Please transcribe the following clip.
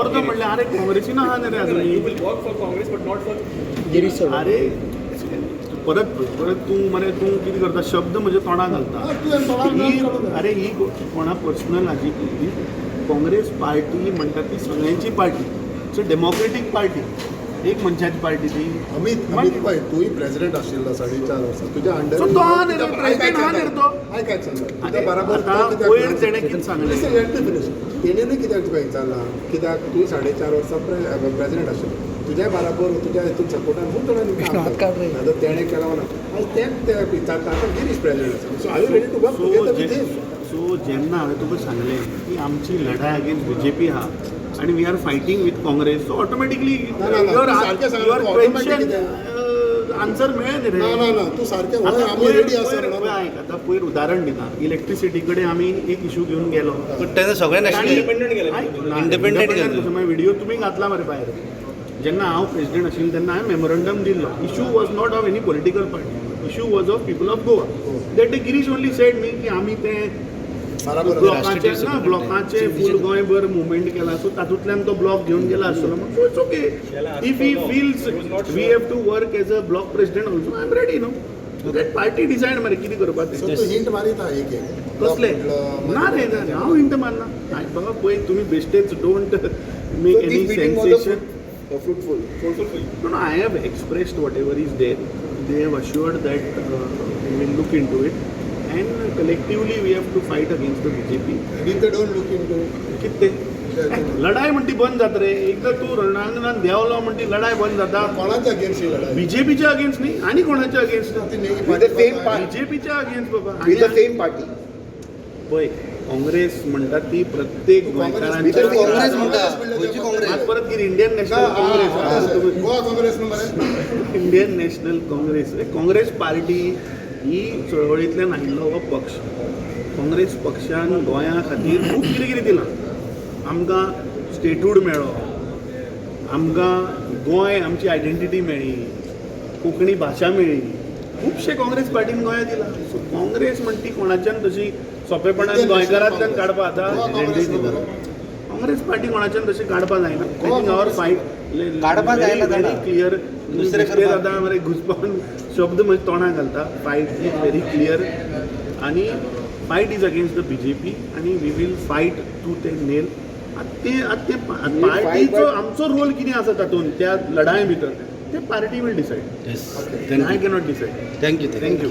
अर्थ म्हणले अरे काँग्रेसीन आहा न्ही रे अजून work for Congress but not for Girish sir अरे परत परत तूं मरे तूं कितें करता शब्द म्हजे तोंडाक घालता ही अरे ही कोणा पर्सनल हाजी ती काँग्रेस पार्टी म्हणटा ती सगळ्यांची party it's a democratic party एक मनशाची पार्टी ती अमित पळय तूंय प्रेसिडेंट आशिल्लो 4.5 वर्सां तुज्या अंडर सो तो हा न्ही रे प्रेसिडेंट हा न्ही रे तो काय सांगता आरे, तुज्या बराबर आतां पयर तेणें कितें सांगलें तेणें कित्याक तुका विचारला कित्याक तूं 4.5 वर्सां प्रेसिडेंट आशिल्लो तुज्या बराबर तुज्या हितून सपोर्टान खूब जाणांनी आतां तेणें केला म्हणून आयज तेंच विचारता आतां गिरीश प्रेसिडेंट आसा so I you ready to work together with him so जेन्ना हांवें तुका सांगलें की आमची लढाय अगेन्स्ट बीजेपी आहा आणि we are fighting with Congress so automatically answer मेळ्ळें न्ही रे ना ना ना तू सारकें हय आमी रेडी आसा आयक आतां पयर उदाहरण दिता इलेक्ट्रिसिटी कडेन आमी एक इशू घेवन गेलो तेन्ना सगळे नॅशनल इंडिपेंडंट गेले व्हिडिओ तुमी घातला मरे भायर जेन्ना हांव प्रेसिडेंट आशिल्लो तेन्ना हांवें मेमोरंडम दिल्लो issue was not of any political party issue was of people of Goa that day Girish only sed न्ही की आमी तें ब्लॉकाचे फूल गोंयभर मुवमेंट केला सो तातूंतल्यान तो ब्लॉक घेवन गेला आसतलो so it's okay if he feels we have to work as a block president also I am ready no that party decide मरे कितें करपाक सो तू हिंट मारीता एक कसले ना रे ना हांव हिंट मारना बघा पळय तुमी बेश्टेच don't make any sensation fruitful No, I have expressed whatever is there. They have assured that we will look into it, and collectively we have to fight against the BJP. and if they don't look into it किती लढाई म्हणटी बंद जाता रे एकदा तू रणांगणात देवलो म्हणटी लढाई बंद जाता कोणाच्या अगेन्स्ट ही लढाई बीजेपीच्या अगेन्स्ट नाही आणि कोणाच्या अगेन्स्ट बीजेपीच्या अगेन्स्ट बाबा विथ द सेम पार्टी पळय काँग्रेस म्हणटा ती प्रत्येक गोंयकारांच्या काँग्रेस म्हणटा खंयची काँग्रेस आज परत कितें Indian National Congress Goa Congress number Indian National Congress Congress party ही चळवळींतल्यान आयिल्लो हो पक्ष काँग्रेस पक्षान गोंया खातीर खूब कितें कितें दिलां आमकां स्टेटूड मेळ्ळो आमकां गोंय आमची आयडेंटिटी मेळ्ळी कोंकणी भाशा मेळ्ळी खुबशे काँग्रेस पार्टीन गोंया दिला सो काँग्रेस म्हणटी कोणाच्यान तशी सोंपेपणान गोंयकारांतल्यान काडपा आतां काँग्रेस पार्टी कोणाच्यान तशी काडपा जायना आय थिंक आवर फायट काडपा जायना व्हेरी क्लियर दुसरे आतां मरे घुसपावन शब्द म्हजे तोंडाक घालता फायट इज व्हेरी क्लियर आनी fight is against the BJP आनी वी वील फायट टू ते नेल पार्टीचो आमचो रोल कितें आसा तातूंत त्या लढाये भितर ते party will decide I cannot decide thank you thank you